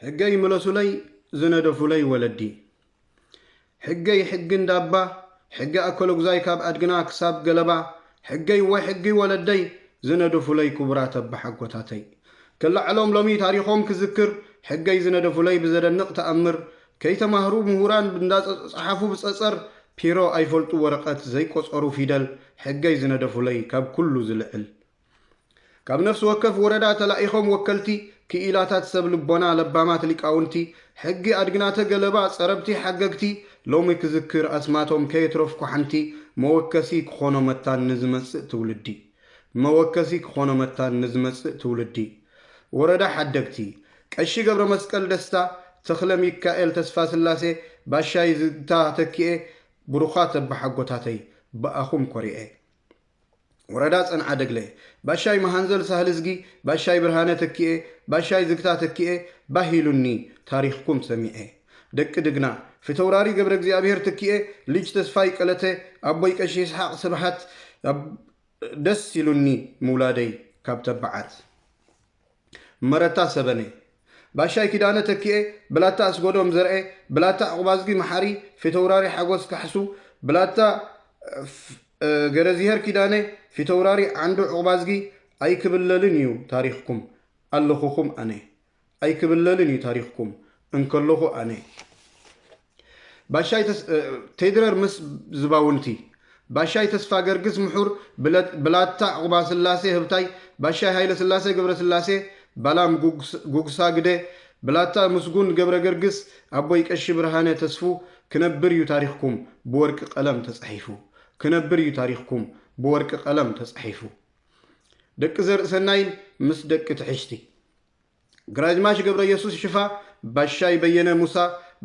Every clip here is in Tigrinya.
ሕገይ መለሱለይ ዝነደፉለይ ወለዲ ሕገይ ሕግን ዳባ ሕገ ኣከሎግዛይ ካብ ኣድግና ክሳብ ገለባ ሕገይ ወይ ሕጊ ወለደይ ዝነደፉለይ ክቡራት ኣባሓጎታተይ ክላዕሎም ሎሚ ታሪኾም ክዝክር ሕገይ ዝነደፉለይ ብዘደንቕ ተኣምር ከይተማህሩ ምሁራን እንዳጸሓፉ ብጸጸር ፒሮ ኣይፈልጡ ወረቐት ዘይቆጸሩ ፊደል ሕገይ ዝነደፉለይ ካብ ኩሉ ዝልዕል ካብ ነፍሲ ወከፍ ወረዳ ተላኢኾም ወከልቲ ክኢላታት ሰብ ልቦና ለባማት ሊቃውንቲ ሕጊ ኣድግናተ ገለባ ጸረብቲ ሓገግቲ ሎሚ ክዝክር ኣስማቶም ከየትረፍኩ ሓንቲ መወከሲ ክኾኖ መታን ንዝመጽእ ትውልዲ መወከሲ ክኾኖ መታን ንዝመጽእ ትውልዲ ወረዳ ሓደግቲ ቀሺ ገብረ መስቀል ደስታ ተኽለ ሚካኤል ተስፋ ስላሴ ባሻይ ዝግታ ተኪኤ ብሩኻት ኣባሓጎታተይ በኣኹም ኮሪኤ ወረዳ ጸንዓ ደግለ ባሻይ መሃንዘል ሳህልዝጊ ባሻይ ብርሃነ ተኪኤ ባሻይ ዝግታ ተኪኤ ባሂሉኒ ታሪኽኩም ሰሚዐ ደቂ ድግና ፍተውራሪ ገብረ እግዚአብሔር ተኪኤ ልጅ ተስፋይ ቀለተ ኣቦይ ቀሺ ይስሐቅ ስብሓት ደስ ይሉኒ ምውላደይ ካብ ተባዓት መረታ ሰበነ ባሻይ ኪዳነ ተኪኤ ብላታ ኣስጎዶም ዘርአ ብላታ ዕቁባዝጊ መሓሪ ፍተውራሪ ሓጎስ ካሕሱ ብላታ ገረዚሄር ኪዳነ ፍተውራሪ ዓንዱ ዕቁባዝጊ ኣይክብለልን እዩ ታሪኽኩም ኣለኹኹም ኣነ ኣይክብለልን እዩ ታሪኽኩም እንከለኹ ኣነ ባሻይ ቴድረር ምስ ዝባውንቲ ባሻይ ተስፋ ገርግስ ምሑር ብላታ ዕቁባ ስላሴ ህብታይ ባሻይ ሃይለ ስላሴ ገብረ ስላሴ ባላም ጉግሳ ግደ ብላታ ምስጉን ገብረ ገርግስ ኣቦይ ቀሺ ብርሃነ ተስፉ ክነብር እዩ ታሪኽኩም ብወርቂ ቀለም ተጻሒፉ ክነብር እዩ ታሪኽኩም ብወርቂ ቀለም ተጻሒፉ ደቂ ዘርኢ ሰናይን ምስ ደቂ ትሕሽቲ ግራጅማሽ ገብረ ኢየሱስ ሽፋ ባሻይ በየነ ሙሳ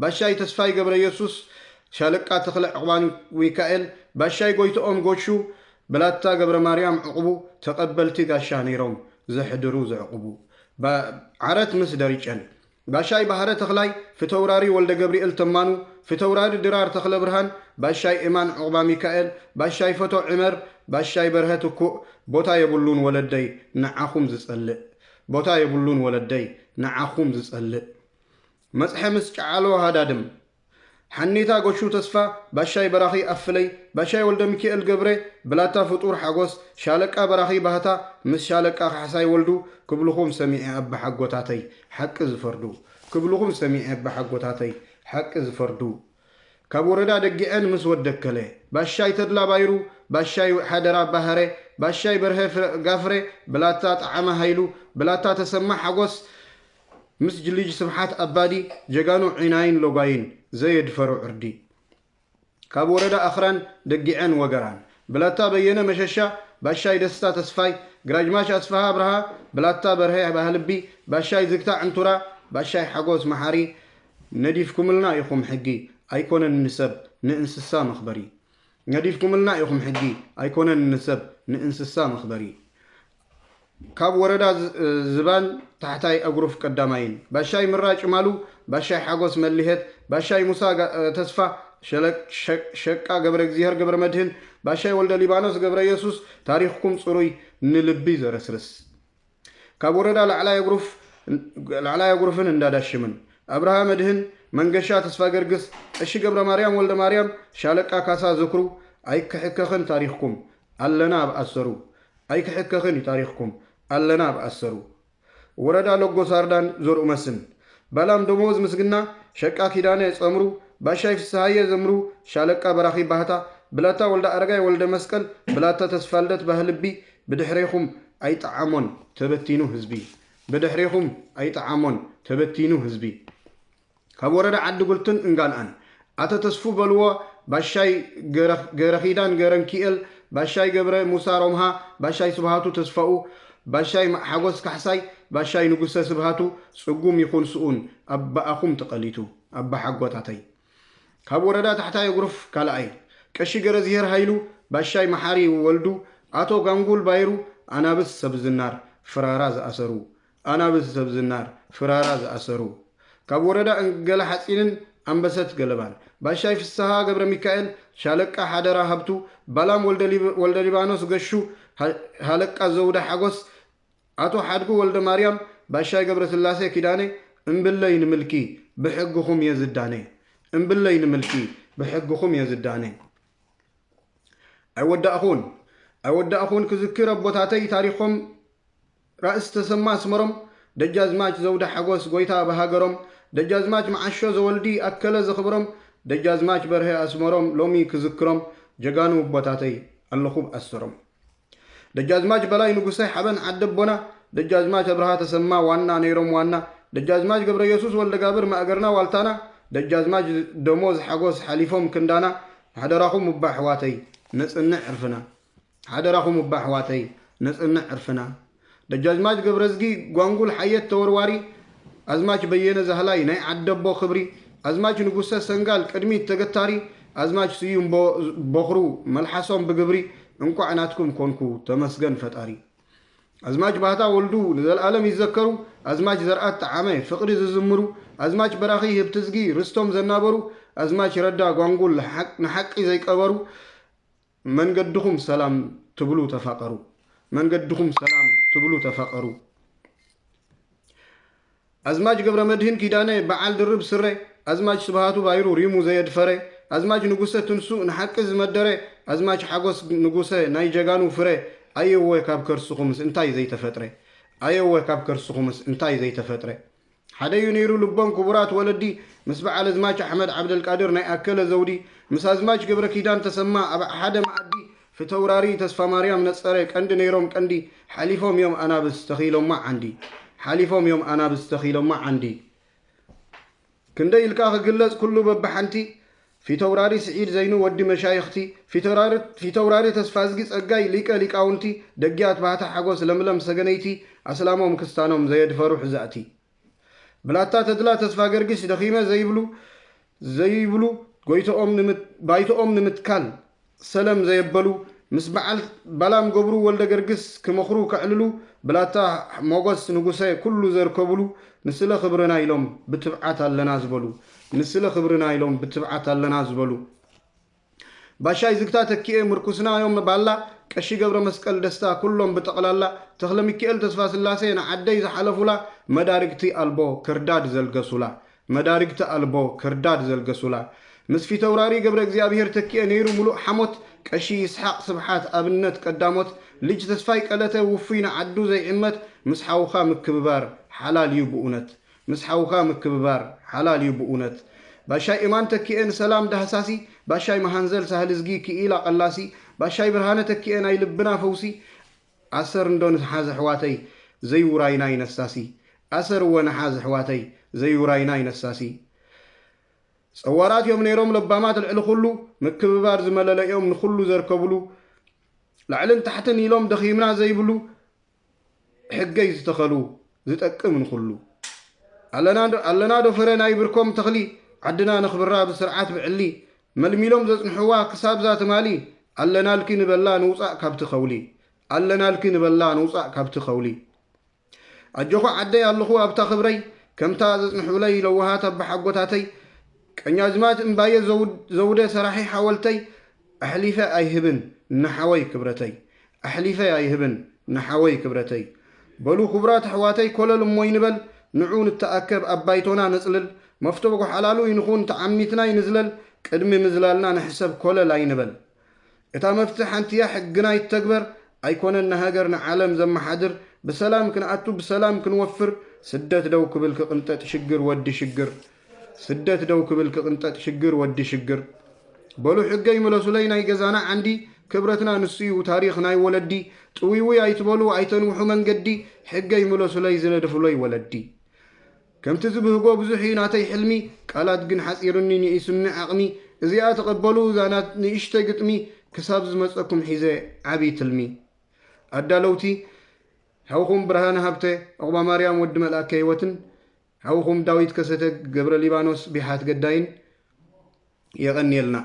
ባሻይ ተስፋይ ገብረ ኢየሱስ ሻለቃ ተኽለ ዕቁባን ሚካኤል ባሻይ ጎይቶኦም ጎሹ ብላታ ገብረ ማርያም ዕቁቡ ተቐበልቲ ጋሻ ነይሮም ዘሕድሩ ዘዕቁቡ ዓረት ምስ ደሪጨን ባሻይ ባህረ ተኽላይ ፍተውራሪ ወልደ ገብርኤል ተማኑ ፍተውራሪ ድራር ተኽለ ብርሃን ባሻይ ኢማን ዕቁባ ሚካኤል ባሻይ ፈቶ ዕመር ባሻይ በርሀ ትኩእ ቦታ የብሉን ወለደይ ንዓኹም ዝጸልእ ቦታ የብሉን ወለደይ ንዓኹም ዝጸልእ መጽሐ ምስ ጨዓሎ ሃዳድም ሓኒታ ጎሹ ተስፋ ባሻይ በራኺ ኣፍለይ ባሻይ ወልደ ሚካኤል ገብረ ብላታ ፍጡር ሓጎስ ሻለቃ በራኺ ባህታ ምስ ሻለቃ ካሕሳይ ወልዱ ክብልኹም ሰሚዐ ኣባሓጎታተይ ሓቂ ዝፈርዱ ክብልኹም ሰሚዐ ኣባሓጎታተይ ሓቂ ዝፈርዱ ካብ ወረዳ ደጊዐን ምስ ወደከለ ባሻይ ተድላ ባይሩ ባሻይ ሓደራ ባህረ ባሻይ በርሀ ጋፍረ ብላታ ጣዓመ ሃይሉ ብላታ ተሰማ ሓጎስ ምስ ጅልጅ ስብሓት ኣባዲ ጀጋኑ ዒናይን ሎጓይን ዘየድፈሩ ዕርዲ ካብ ወረዳ ኣኽራን ደጊዐን ወገራን ብላታ በየነ መሸሻ ባሻይ ደስታ ተስፋይ ግራጅማሽ ኣስፋሃ ብርሃ ብላታ በርሀ ባህልቢ ባሻይ ዝግታ ዕንቱራ ባሻይ ሓጎስ መሓሪ ነዲፍኩምልና ኢኹም ሕጊ ኣይኮነን ንሰብ ንእንስሳ መኽበሪ ነዲፍኩምልና ኢኹም ሕጊ ኣይኮነን ንሰብ ንእንስሳ መኽበሪ ካብ ወረዳ ዝባን ታሕታይ ኣጉሩፍ ቀዳማይን ባሻይ ምራጭ ማሉ ባሻይ ሓጎስ መልሄት ባሻይ ሙሳ ተስፋ ሸቃ ገብረ እግዚአብሔር ገብረ መድህን ባሻይ ወልደ ሊባኖስ ገብረ ኢየሱስ ታሪኽኩም ጽሩይ ንልቢ ዘረስርስ ካብ ወረዳ ላዕላይ ኣጉሩፍን እንዳዳሽምን ኣብርሃ መድህን መንገሻ ተስፋ ገርግስ ቀሺ ገብረ ማርያም ወልደ ማርያም ሻለቃ ካሳ ዝክሩ ኣይክሕከኽን ታሪኽኩም ኣለና ብኣሰሩ ኣይክሕከኽን ታሪኽኩም ኣለና ብኣሰሩ ወረዳ ሎጎ ሳርዳን ዞርኡ መስን ባላም ደሞዝ ምስግና ሸቃ ኪዳነ ጸምሩ ባሻይ ፍስሃየ ዘምሩ ሻለቃ በራኺ ባህታ ብላታ ወልደ ኣረጋይ ወልደ መስቀል ብላታ ተስፋልደት ባህልቢ ብድሕሪኹም ኣይጠዓሞን ተበቲኑ ህዝቢ ብድሕሪኹም ኣይጠዓሞን ተበቲኑ ህዝቢ ካብ ወረዳ ዓዲ ጉልትን እንጋንኣን ኣተ ተስፉ በልዎ ባሻይ ገረኺዳን ገረንኪኤል ባሻይ ገብረ ሙሳ ሮምሃ ባሻይ ስብሃቱ ተስፋኡ ባሻይ ሓጎስ ካሕሳይ ባሻይ ንጉሰ ስብሃቱ ጽጉም ይኹን ስኡን ኣባኣኹም ተቐሊቱ ኣባሓጎታተይ ካብ ወረዳ ታሕታይ ኣጉሩፍ ካልኣይ ቀሺ ገረዚሄር ሃይሉ ባሻይ መሓሪ ወልዱ ኣቶ ጋንጉል ባይሩ ኣናብስ ሰብ ዝናር ፍራራ ዝኣሰሩ ኣናብስ ሰብ ዝናር ፍራራ ዝኣሰሩ ካብ ወረዳ እንገለ ሓፂንን ኣንበሰት ገለባን ባሻይ ፍስሃ ገብረ ሚካኤል ሻለቃ ሓደራ ሃብቱ ባላም ወልደ ሊባኖስ ገሹ ሃለቃ ዘውዳ ሓጎስ ኣቶ ሓድጉ ወልደ ማርያም ባሻይ ገብረ ስላሴ ኪዳነ እምብለይ ንምልኪ ብሕግኹም የዝዳነ እምብለይ ንምልኪ ብሕግኹም የዝዳነ ኣይወዳእኹን ክዝክር ኣቦታተይ ታሪኾም ራእስ ተሰማ ስመሮም ደጃዝማች ዘውደ ሓጎስ ጎይታ በሃገሮም ደጃዝማች መዓሾ ዘወልዲ ኣከለ ዘኽብሮም ደጃዝማች በርሀ ኣስመሮም ሎሚ ክዝክሮም ጀጋኑ ኣቦታተይ ኣለኹም ኣሰሮም ደጃዝማች በላይ ንጉሰይ ሓበን ዓደቦና ደጃዝማች አብርሃ ተሰማ ዋና ነይሮም ዋና ደጃዝማች ገብረ ኢየሱስ ወልደ ጋብር ማእገርና ዋልታና ደጃዝማች ደሞዝ ሓጎስ ሓሊፎም ክንዳና ሓደራኹም እባ ኣሕዋተይ ነጽንዕ ዕርፍና ሓደራኹም እባ ኣሕዋተይ ነጽንዕ ዕርፍና ደጃዝማች ገብረዝጊ ጓንጉል ሓየት ተወርዋሪ ኣዝማች በየነ ዛህላይ ናይ ዓደቦ ክብሪ ኣዝማች ንጉሰ ሰንጋል ቅድሚት ተገታሪ ኣዝማች ስዩም በኽሩ መልሓሶም ብግብሪ እንቋዕ ናትኩም ኮንኩ ተመስገን ፈጣሪ ኣዝማች ባህታ ወልዱ ንዘለዓለም ይዘከሩ ኣዝማች ዘርአት ጣዓመ ፍቕሪ ዝዝምሩ ኣዝማች በራኺ ህብትዝጊ ርስቶም ዘናበሩ ኣዝማች ረዳ ጓንጉል ንሓቂ ዘይቀበሩ መንገድኹም ሰላም ትብሉ ተፋቀሩ መንገድኹም ሰላም ትብሉ ተፋቀሩ ኣዝማች ገብረ መድህን ኪዳነ በዓል ድርብ ስረ ኣዝማች ስብሃቱ ባይሩ ሪሙ ዘየድፈረ ኣዝማች ንጉሰ ትንሱእ ንሓቂ ዝመደረ ኣዝማች ሓጎስ ንጉሰ ናይ ጀጋኑ ፍረ ኣየወ ካብ ከርስኹምስ እንታይ ዘይተፈጥረ ኣየወ ካብ ከርስኹምስ እንታይ ዘይተፈጥረ ሓደዩ ነይሩ ልቦም ክቡራት ወለዲ ምስ በዓል ኣዝማች ኣሕመድ ዓብደልቃድር ናይ ኣከለ ዘውዲ ምስ ኣዝማች ገብረ ኪዳን ተሰማ ኣብ ሓደ ማዕዲ ፍተውራሪ ተስፋ ማርያም ነጸረ ቀንዲ ነይሮም ቀንዲ ሓሊፎም ዮም ኣናብስ ተኺሎማ ዓንዲ ሓሊፎም ዮም ኣናብስ ተኺሎማ ዓንዲ ክንደይ ኢልካ ክግለጽ ኩሉ በብሓንቲ ፊተውራሪ ስዒድ ዘይኑ ወዲ መሻይኽቲ ፊተውራሪ ተስፋዝጊ ጸጋይ ሊቀ ሊቃውንቲ ደጊያት ባህታ ሓጎስ ለምለም ሰገነይቲ ኣስላሞም ክስታኖም ዘየድፈሩ ሕዛእቲ ብላታ ተድላ ተስፋ ገርግስ ደኺመ ዘይብሉ ባይቶኦም ንምትካል ሰለም ዘየበሉ ምስ በዓል ባላም ገብሩ ወልደ ገርግስ ክመኽሩ ከዕልሉ ብላታ ሞጎስ ንጉሰ ኩሉ ዘርከብሉ ንስለ ክብርና ኢሎም ብትብዓት ኣለና ዝበሉ ንስለ ክብርና ኢሎም ብትብዓት ኣለና ዝበሉ ባሻይ ዝግታ ተኪኤ ምርኩስና ዮም ባላ ቀሺ ገብረ መስቀል ደስታ ኩሎም ብጠቕላላ ተኽለ ሚካኤል ተስፋ ስላሴ ንዓደይ ዝሓለፉላ መዳርግቲ ኣልቦ ክርዳድ ዘልገሱላ መዳርግቲ ኣልቦ ክርዳድ ዘልገሱላ ምስ ፊተውራሪ ገብረ እግዚኣብሔር ተኪኤ ነይሩ ሙሉእ ሓሞት ቀሺ ይስሓቅ ስብሓት ኣብነት ቀዳሞት ልጅ ተስፋይ ቀለተ ውፉይ ንዓዱ ዘይዕመት ምስ ሓውኻ ምክብባር ሓላል እዩ ብእውነት ምስ ሓውኻ ምክብባር ሓላል እዩ ብእውነት ባሻይ ኢማን ተኪኤ ንሰላም ዳህሳሲ ባሻይ መሃንዘል ሳህልዝጊ ክኢላ ቀላሲ ባሻይ ብርሃነ ተኪኤ ናይ ልብና ፈውሲ ኣሰር እንዶ ንሓዘ ሕዋተይ ዘይውራይና ይነሳሲ ኣሰር እወ ንሓዘ ሕዋተይ ዘይውራይና ይነሳሲ ጸዋራት ዮም ነይሮም ለባማት ልዕሊ ኩሉ ምክብባር ዝመለለዮም ንኩሉ ዘርከብሉ ላዕልን ታሕትን ኢሎም ደኺምና ዘይብሉ ሕገይ ዝተኸሉ ዝጠቅም ንኩሉ ኣለና ዶ ፍረ ናይ ብርኮም ተኽሊ ዓድና ነኽብራ ብስርዓት ብዕሊ መልሚሎም ዘጽንሕዋ ክሳብ ዛ ትማሊ ኣለናልኪ ንበላ ንውፃእ ካብቲ ኸውሊ ኣለናልኪ ንበላ ንውፃእ ካብቲ ኸውሊ ኣጆኹ ዓደይ ኣለኹ ኣብታ ኽብረይ ከምታ ዘጽንሕብለይ ለውሃት ኣባሓጎታተይ ቀኛዝማት እምባየ ዘውደ ሰራሒ ሓወልተይ ኣሕሊፈ ኣይህብን ንሓወይ ክብረተይ ኣሕሊፈ ኣይህብን ንሓወይ ክብረተይ በሉ ክቡራት ኣሕዋተይ ኮለል እሞይ ንበል ንዑ ንተኣከብ ኣባይቶና ነጽልል መፍተበኩ ሓላሉ ይንኹን ተዓሚትና ይንዝለል ቅድሚ ምዝላልና ንሕሰብ ኮለል ኣይንበል እታ መፍትሕ ሓንቲያ ሕግና ይተግበር ኣይኮነን ንሃገር ንዓለም ዘመሓድር ብሰላም ክንኣቱ ብሰላም ክንወፍር ስደት ደው ክብል ክቕንጠጥ ሽግር ወዲ ሽግር ስደት ደው ክብል ክቕንጠጥ ሽግር ወዲ ሽግር በሉ ሕገይ መለሱለይ ናይ ገዛና ዓንዲ ክብረትና ንስዩ ታሪኽ ናይ ወለዲ ጥዊዊ ኣይትበሉ ኣይተንውሑ መንገዲ ሕገይ መለሱለይ ዝነድፍለይ ወለዲ ከምቲ ዝብህጎ ብዙሕ እዩ ናተይ ሕልሚ ቃላት ግን ሓፂርኒ ንኢሱኒ ዓቕሚ እዚኣ ተቐበሉ ዛናት ንእሽተይ ግጥሚ ክሳብ ዝመፀኩም ሒዘ ዓብይ ትልሚ ኣዳለውቲ ሓውኹም ብርሃነ ሃብተ ዕቑባ ማርያም ወዲ መልኣከ ህይወትን ሓውኹም ዳዊት ከሰተ ገብረ ሊባኖስ ቢሓት ገዳይን የቐኒየልና